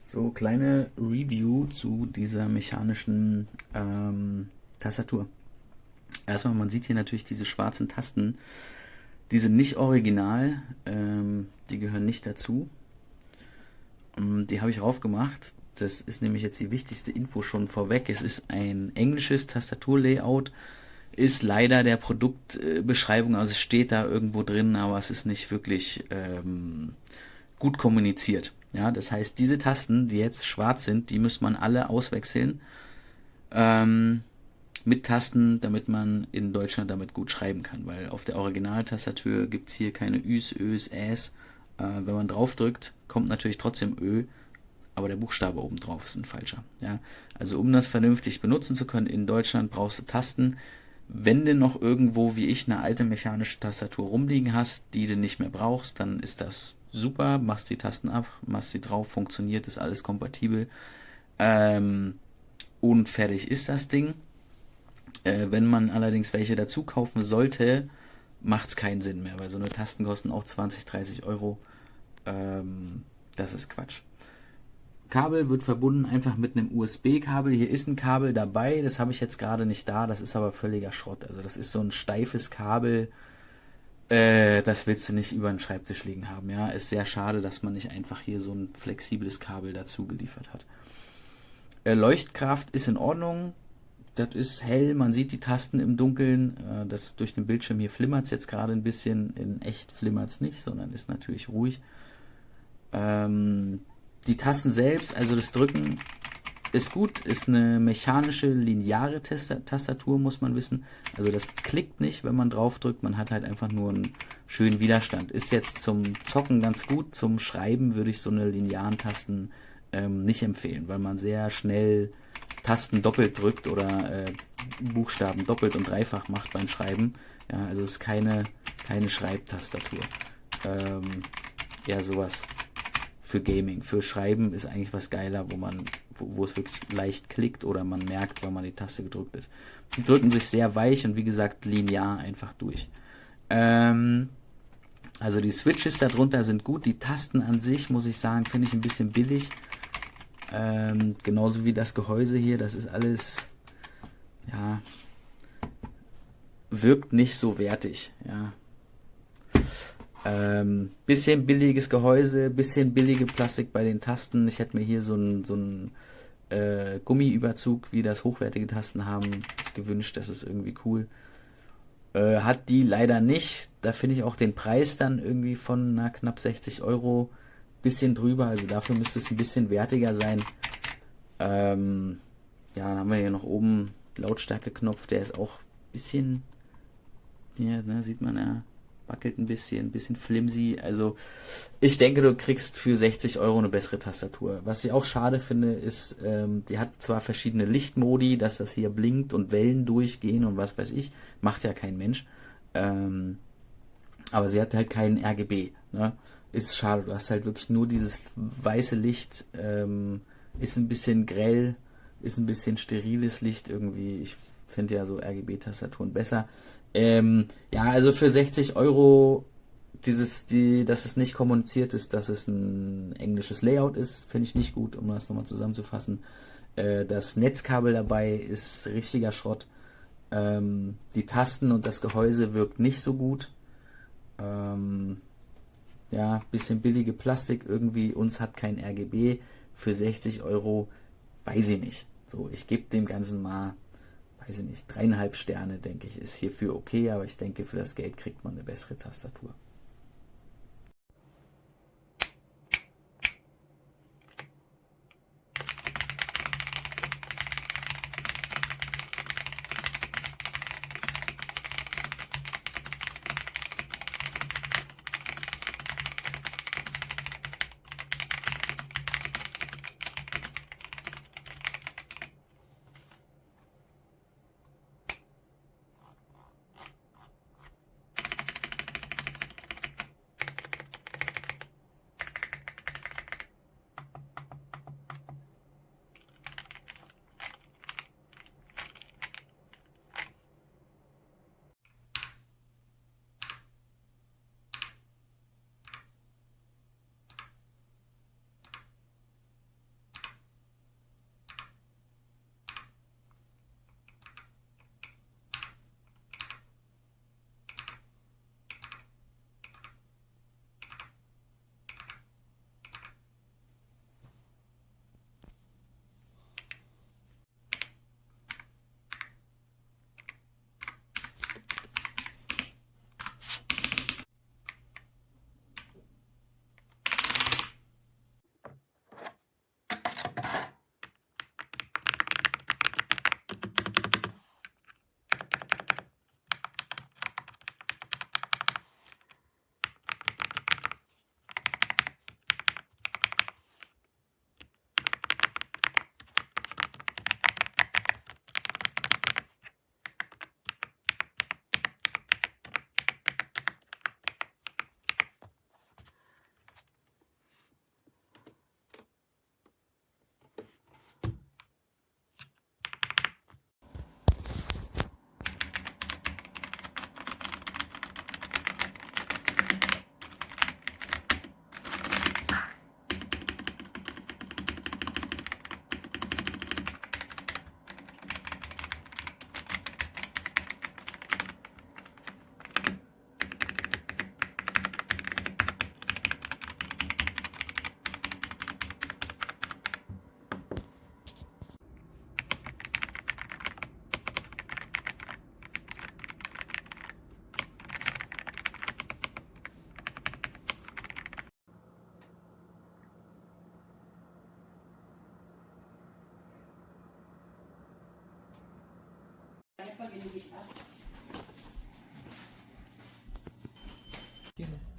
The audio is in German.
So, kleine Review zu dieser mechanischen Tastatur. Erstmal, man sieht hier natürlich diese schwarzen Tasten. Die sind nicht original, die gehören nicht dazu. Die habe ich raufgemacht. Das ist nämlich jetzt die wichtigste Info schon vorweg. Es ist ein englisches Tastaturlayout. Ist leider der Produktbeschreibung, also es steht da irgendwo drin, aber es ist nicht wirklich gut kommuniziert. Ja, das heißt, diese Tasten, die jetzt schwarz sind, die muss man alle auswechseln ähm, mit Tasten, damit man in Deutschland damit gut schreiben kann. Weil auf der Originaltastatur gibt es hier keine Üs, Ös, Äs. Wenn man draufdrückt, kommt natürlich trotzdem Ö, aber der Buchstabe oben drauf ist ein falscher. Ja? Also um das vernünftig benutzen zu können in Deutschland, brauchst du Tasten. Wenn du noch irgendwo, wie ich, eine alte mechanische Tastatur rumliegen hast, die du nicht mehr brauchst, dann ist das super. Machst die Tasten ab, machst sie drauf, funktioniert, ist alles kompatibel. Ähm, und fertig ist das Ding. Wenn man allerdings welche dazu kaufen sollte, macht es keinen Sinn mehr, weil so eine Tasten kosten auch 20, 30 Euro. Das ist Quatsch. Kabel wird verbunden einfach mit einem USB-Kabel. Hier ist ein Kabel dabei, das habe ich jetzt gerade nicht da, das ist aber völliger Schrott. Also das ist so ein steifes Kabel, das willst du nicht über den Schreibtisch liegen haben. Ja, ist sehr schade, dass man nicht einfach hier so ein flexibles Kabel dazu geliefert hat. Leuchtkraft ist in Ordnung. Das ist hell, man sieht die Tasten im Dunkeln. Das durch den Bildschirm hier flimmert es jetzt gerade ein bisschen. In echt flimmert es nicht, sondern ist natürlich ruhig. Die Tasten selbst, also das Drücken ist gut, ist eine mechanische lineare Tastatur, muss man wissen. Also das klickt nicht, wenn man drauf drückt, man hat halt einfach nur einen schönen Widerstand. Ist jetzt zum Zocken ganz gut, zum Schreiben würde ich so eine linearen Tasten nicht empfehlen, weil man sehr schnell Tasten doppelt drückt oder Buchstaben doppelt und dreifach macht beim Schreiben. Ja, also es ist keine Schreibtastatur. Ja, sowas für Gaming. Für Schreiben ist eigentlich was geiler, wo es wirklich leicht klickt oder man merkt, wann man die Taste gedrückt ist. Die drücken sich sehr weich und wie gesagt linear einfach durch. Also die Switches darunter sind gut. Die Tasten an sich, muss ich sagen, finde ich ein bisschen billig. Genauso wie das Gehäuse hier. Das ist alles, ja, wirkt nicht so wertig. Ja. Bisschen billiges Gehäuse, bisschen billige Plastik bei den Tasten. Ich hätte mir hier so einen Gummiüberzug, wie das hochwertige Tasten haben, gewünscht. Das ist irgendwie cool. Hat die leider nicht. Da finde ich auch den Preis dann irgendwie von knapp 60 Euro bisschen drüber. Also dafür müsste es ein bisschen wertiger sein. Ja, dann haben wir hier noch oben Lautstärke-Knopf. Der ist auch ein bisschen, ja, ne, sieht man ja, wackelt ein bisschen flimsy. Also ich denke, du kriegst für 60 Euro eine bessere Tastatur. Was ich auch schade finde, ist, die hat zwar verschiedene Lichtmodi, dass das hier blinkt und Wellen durchgehen und was weiß ich, macht ja kein Mensch. Aber sie hat halt keinen RGB. Ne? Ist schade, du hast halt wirklich nur dieses weiße Licht, ist ein bisschen grell, ist ein bisschen steriles Licht irgendwie. Ich finde ja so RGB-Tastaturen besser. Ja, also für 60 Euro, dass es nicht kommuniziert ist, dass es ein englisches Layout ist, finde ich nicht gut, um das nochmal zusammenzufassen. Das Netzkabel dabei ist richtiger Schrott. Die Tasten und das Gehäuse wirkt nicht so gut. Ja, bisschen billige Plastik irgendwie, uns hat kein RGB. Für 60 Euro, weiß ich nicht. So, ich gebe dem Ganzen mal, weiß ich nicht, 3,5 Sterne, denke ich, ist hierfür okay, aber ich denke, für das Geld kriegt man eine bessere Tastatur. Tiene.